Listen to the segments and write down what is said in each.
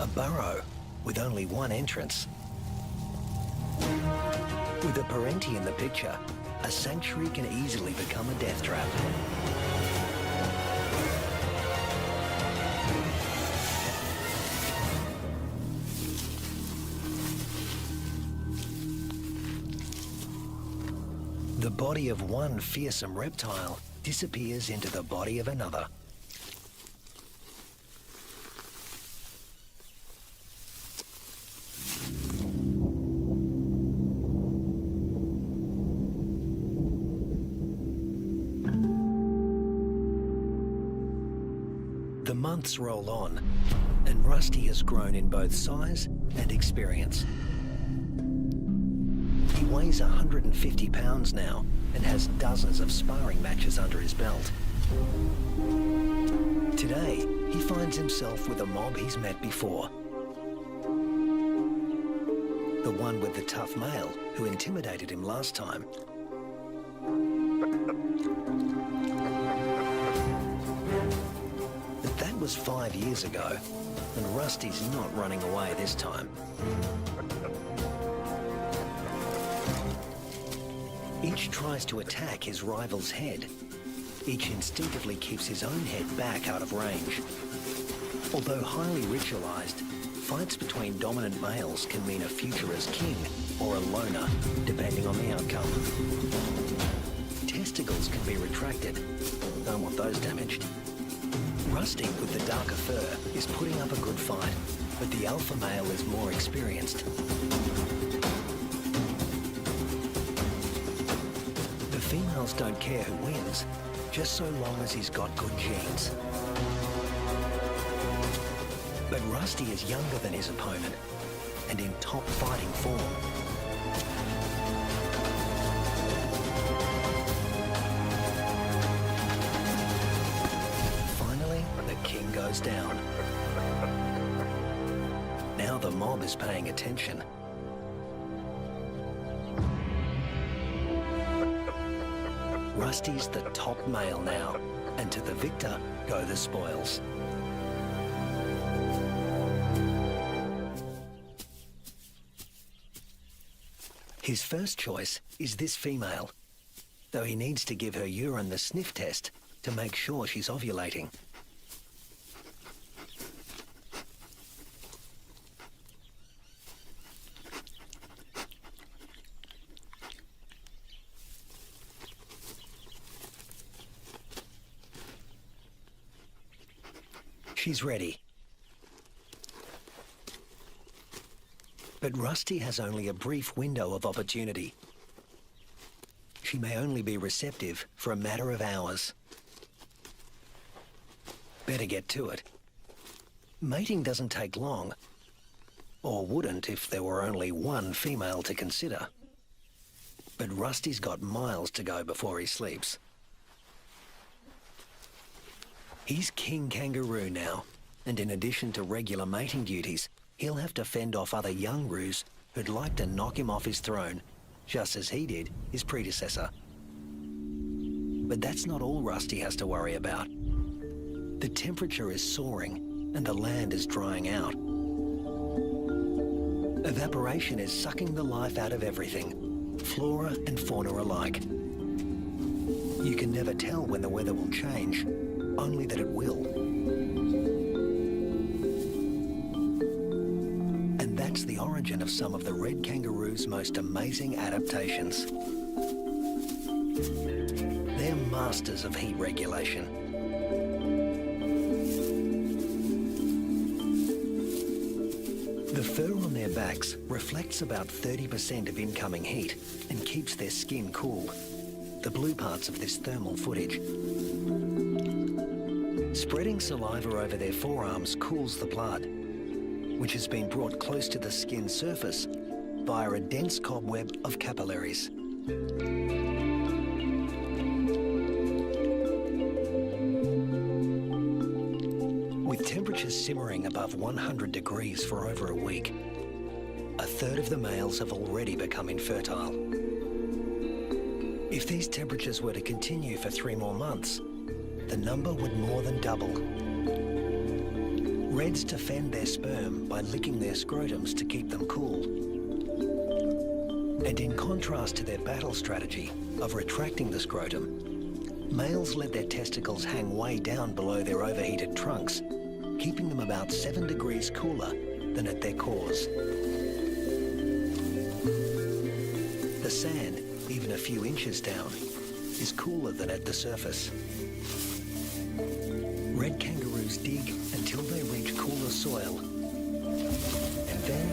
A burrow with only one entrance. With a parenti in the picture, a sanctuary can easily become a death trap. The body of one fearsome reptile disappears into the body of another. The months roll on, and Rusty has grown in both size and experience. He weighs 150 pounds now and has dozens of sparring matches under his belt. Today, he finds himself with a mob he's met before. The one with the tough male who intimidated him last time. But that was 5 years ago, and Rusty's not running away this time. Each tries to attack his rival's head. Each instinctively keeps his own head back out of range. Although highly ritualized, fights between dominant males can mean a future as king or a loner, depending on the outcome. Testicles can be retracted. Don't want those damaged. Rusty, with the darker fur, is putting up a good fight, but the alpha male is more experienced. The females don't care who wins, just so long as he's got good genes. But Rusty is younger than his opponent and in top fighting form. Finally, the king goes down. Now the mob is paying attention. Rusty's the top male now, and to the victor go the spoils. His first choice is this female, though he needs to give her urine the sniff test to make sure she's ovulating. She's ready. But Rusty has only a brief window of opportunity. She may only be receptive for a matter of hours. Better get to it. Mating doesn't take long, or wouldn't if there were only one female to consider. But Rusty's got miles to go before he sleeps. He's King Kangaroo now, and in addition to regular mating duties, he'll have to fend off other young roos who'd like to knock him off his throne, just as he did his predecessor. But that's not all Rusty has to worry about. The temperature is soaring, and the land is drying out. Evaporation is sucking the life out of everything, flora and fauna alike. You can never tell when the weather will change, only that it will. And that's the origin of some of the red kangaroo's most amazing adaptations. They're masters of heat regulation. The fur on their backs reflects about 30% of incoming heat and keeps their skin cool, the blue parts of this thermal footage. Spreading saliva over their forearms cools the blood, which has been brought close to the skin's surface via a dense cobweb of capillaries. With temperatures simmering above 100 degrees for over a week, a third of the males have already become infertile. If these temperatures were to continue for 3 more months, the number would more than double. Reds defend their sperm by licking their scrotums to keep them cool. And in contrast to their battle strategy of retracting the scrotum, males let their testicles hang way down below their overheated trunks, keeping them about 7 degrees cooler than at their cores. The sand, even a few inches down, is cooler than at the surface. Red kangaroos dig until they reach cooler soil, and then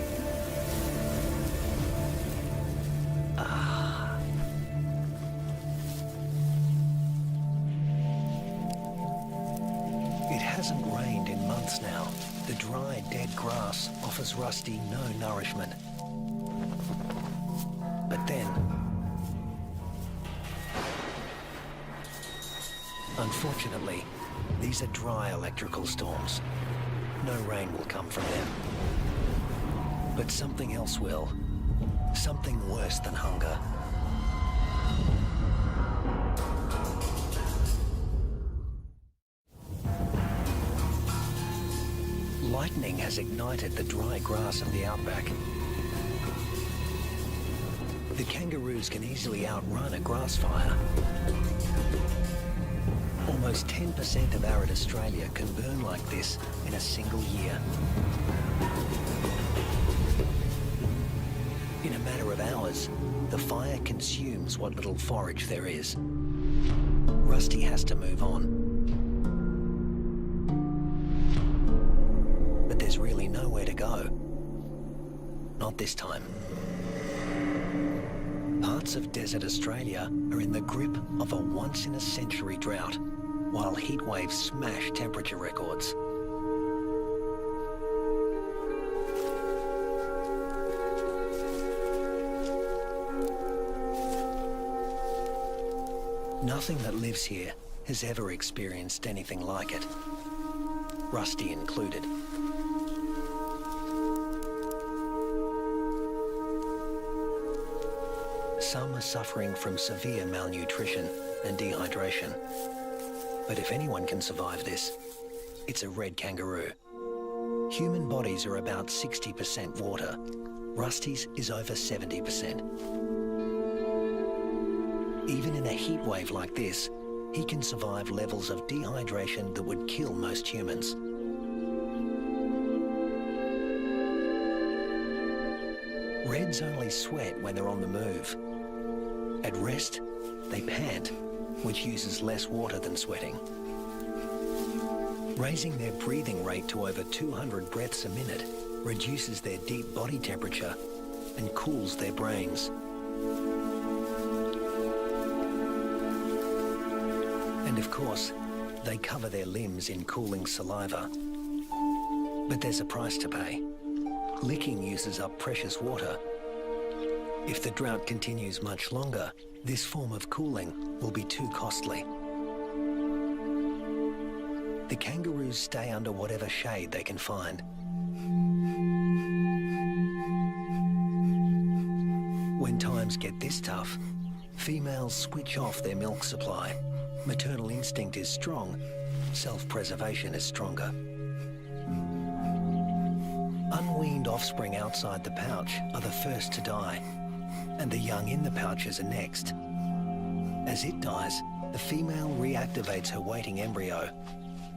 it hasn't rained in months now. The dry, dead grass offers Rusty no nourishment. But then, unfortunately, these are dry electrical storms. No rain will come from them. But something else will. Something worse than hunger. Lightning has ignited the dry grass of the outback. The kangaroos can easily outrun a grass fire. Almost 10% of arid Australia can burn like this in a single year. In a matter of hours, the fire consumes what little forage there is. Rusty has to move on. But there's really nowhere to go. Not this time. Parts of desert Australia are in the grip of a once-in-a-century drought, while heat waves smash temperature records. Nothing that lives here has ever experienced anything like it, Rusty included. Some are suffering from severe malnutrition and dehydration. But if anyone can survive this, it's a red kangaroo. Human bodies are about 60% water. Rusty's is over 70%. Even in a heat wave like this, he can survive levels of dehydration that would kill most humans. Reds only sweat when they're on the move. At rest, they pant, which uses less water than sweating. Raising their breathing rate to over 200 breaths a minute reduces their deep body temperature and cools their brains. And of course, they cover their limbs in cooling saliva. But there's a price to pay. Licking uses up precious water. If the drought continues much longer, this form of cooling will be too costly. The kangaroos stay under whatever shade they can find. When times get this tough, females switch off their milk supply. Maternal instinct is strong, self-preservation is stronger. Unweaned offspring outside the pouch are the first to die, and the young in the pouches are next. As it dies, the female reactivates her waiting embryo.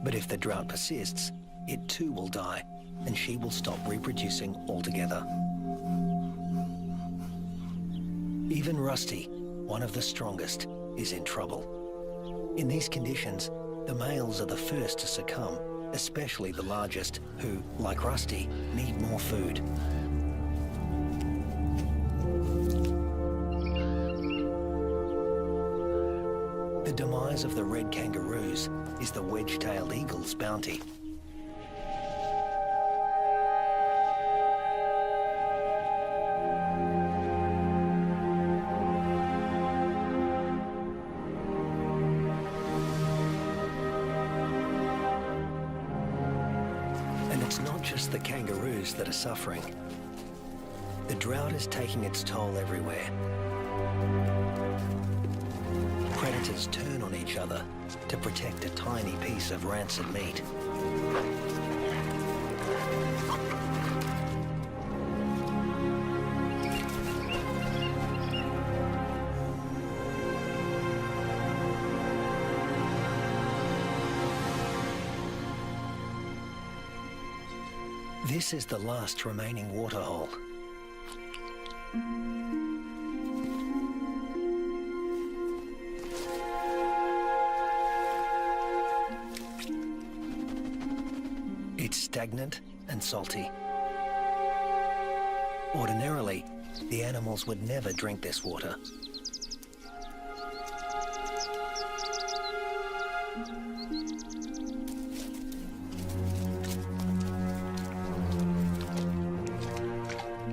But if the drought persists, it too will die, and she will stop reproducing altogether. Even Rusty, one of the strongest, is in trouble. In these conditions, the males are the first to succumb, especially the largest, who, like Rusty, need more food. The demise of the red kangaroos is the wedge-tailed eagle's bounty. And it's not just the kangaroos that are suffering. The drought is taking its toll everywhere. Predators turn on each other to protect a tiny piece of rancid meat. This is the last remaining waterhole. It's stagnant and salty. Ordinarily, the animals would never drink this water.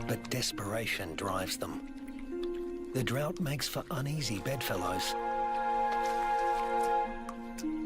But desperation drives them. The drought makes for uneasy bedfellows.